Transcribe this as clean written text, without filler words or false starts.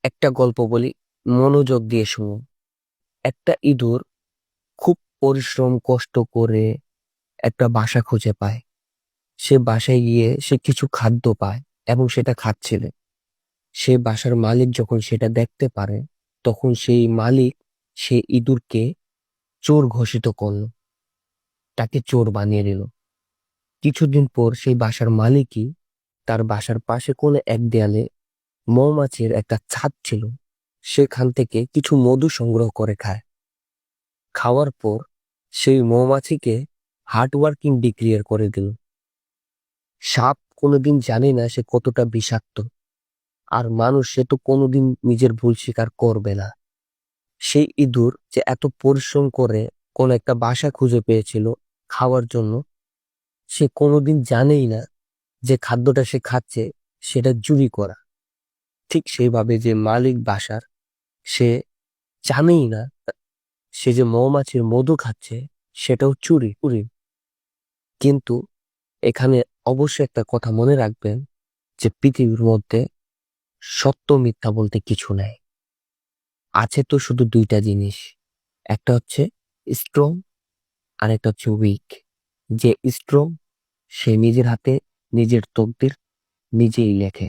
একটা গল্প বলি, মনোযোগ দিয়ে শুনুন। একটা ইঁদুর খুব পরিশ্রম কষ্ট করে একটা বাসা খুঁজে পায়। সে বাসায় গিয়ে সে কিছু খাদ্য পায় এবং সেটা খাচ্ছিল। সে বাসার মালিক যখন সেটা দেখতে পারে, তখন সেই মালিক সে ইঁদুরকে চোর ঘোষিত করলো, তাকে চোর বানিয়ে দিল। কিছুদিন পর সেই বাসার মালিকই তার বাসার পাশে কোনো এক দেয়ালে মৌমাছির একটা ছাদ ছিল, সেখান থেকে কিছু মধু সংগ্রহ করে খায়। খাওয়ার পর সেই মৌমাছিকে হার্ড ওয়ার্কিং ডিক্লেয়ার করে দিল। সাপ কোনোদিন জানে না সে কতটা বিষাক্ত, আর মানুষ সে তো কোনোদিন নিজের ভুল স্বীকার করবে না। সেই ইঁদুর যে এত পরিশ্রম করে কোন একটা বাসা খুঁজে পেয়েছিল খাওয়ার জন্য, সে কোনোদিন জানেই না যে খাদ্যটা সে খাচ্ছে সেটা চুরি করা। ঠিক সেইভাবে যে মালিক বাসার, সে জানেই না সে যে মৌমাছির মধু খাচ্ছে সেটাও চুরি চুরি। কিন্তু এখানে অবশ্যই একটা কথা মনে রাখবেন, যে পৃথিবীর মধ্যে সত্য মিথ্যা বলতে কিছু নাই। আছে তো শুধু দুইটা জিনিস, একটা হচ্ছে স্ট্রং আর একটা হচ্ছে উইক। যে স্ট্রং সে নিজের হাতে নিজের তকদির নিজেই লেখে।